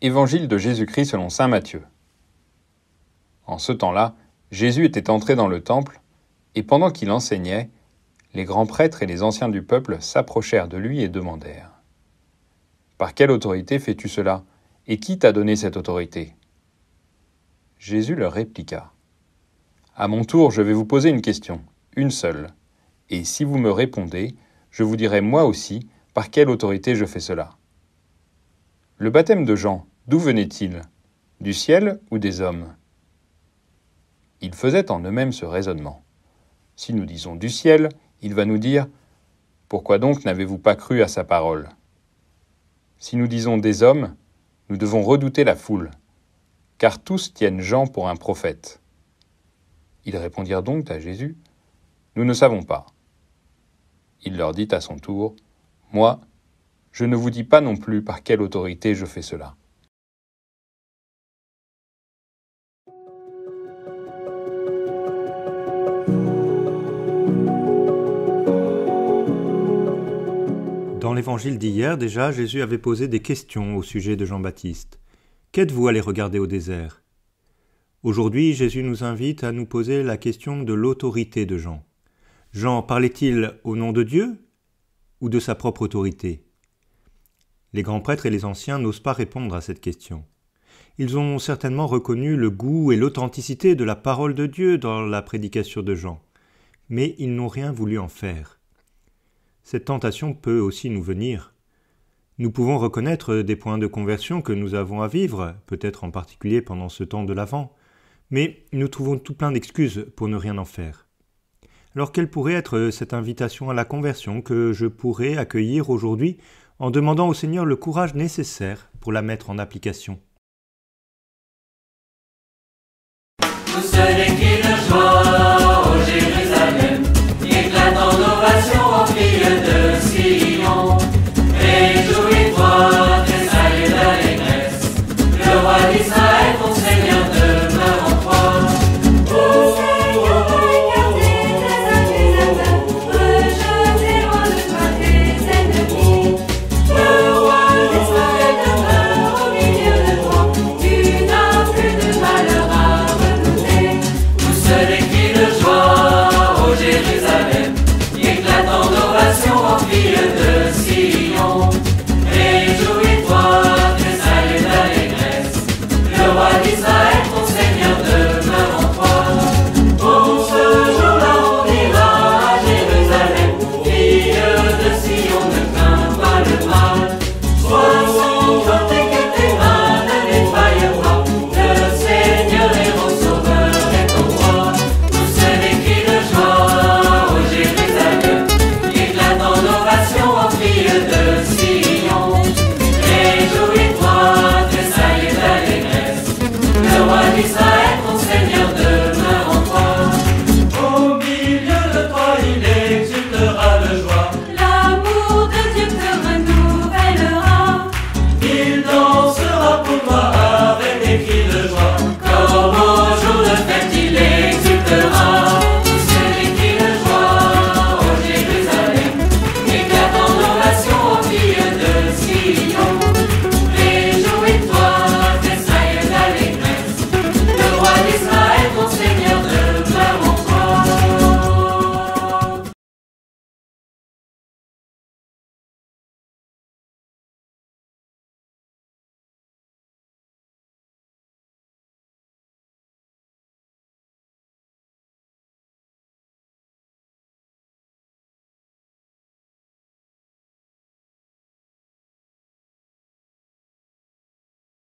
Évangile de Jésus-Christ selon saint Matthieu. En ce temps-là, Jésus était entré dans le temple, et pendant qu'il enseignait, les grands prêtres et les anciens du peuple s'approchèrent de lui et demandèrent : « Par quelle autorité fais-tu cela ? Et qui t'a donné cette autorité ?» Jésus leur répliqua : « À mon tour, je vais vous poser une question, une seule, et si vous me répondez, je vous dirai moi aussi par quelle autorité je fais cela. Le baptême de Jean, d'où venait-il ? Du ciel ou des hommes ? » Ils faisaient en eux-mêmes ce raisonnement. Si nous disons du ciel, il va nous dire : « Pourquoi donc n'avez-vous pas cru à sa parole ? » Si nous disons des hommes, nous devons redouter la foule, car tous tiennent Jean pour un prophète. Ils répondirent donc à Jésus : « Nous ne savons pas. » Il leur dit à son tour : « Moi, je ne vous dis pas non plus par quelle autorité je fais cela. » Dans l'évangile d'hier, déjà, Jésus avait posé des questions au sujet de Jean-Baptiste. Qu'êtes-vous allé regarder au désert ? Aujourd'hui, Jésus nous invite à nous poser la question de l'autorité de Jean. Jean parlait-il au nom de Dieu ou de sa propre autorité ? Les grands prêtres et les anciens n'osent pas répondre à cette question. Ils ont certainement reconnu le goût et l'authenticité de la parole de Dieu dans la prédication de Jean, mais ils n'ont rien voulu en faire. Cette tentation peut aussi nous venir. Nous pouvons reconnaître des points de conversion que nous avons à vivre, peut-être en particulier pendant ce temps de l'Avent, mais nous trouvons tout plein d'excuses pour ne rien en faire. Alors quelle pourrait être cette invitation à la conversion que je pourrais accueillir aujourd'hui en demandant au Seigneur le courage nécessaire pour la mettre en application ? Le Seigneur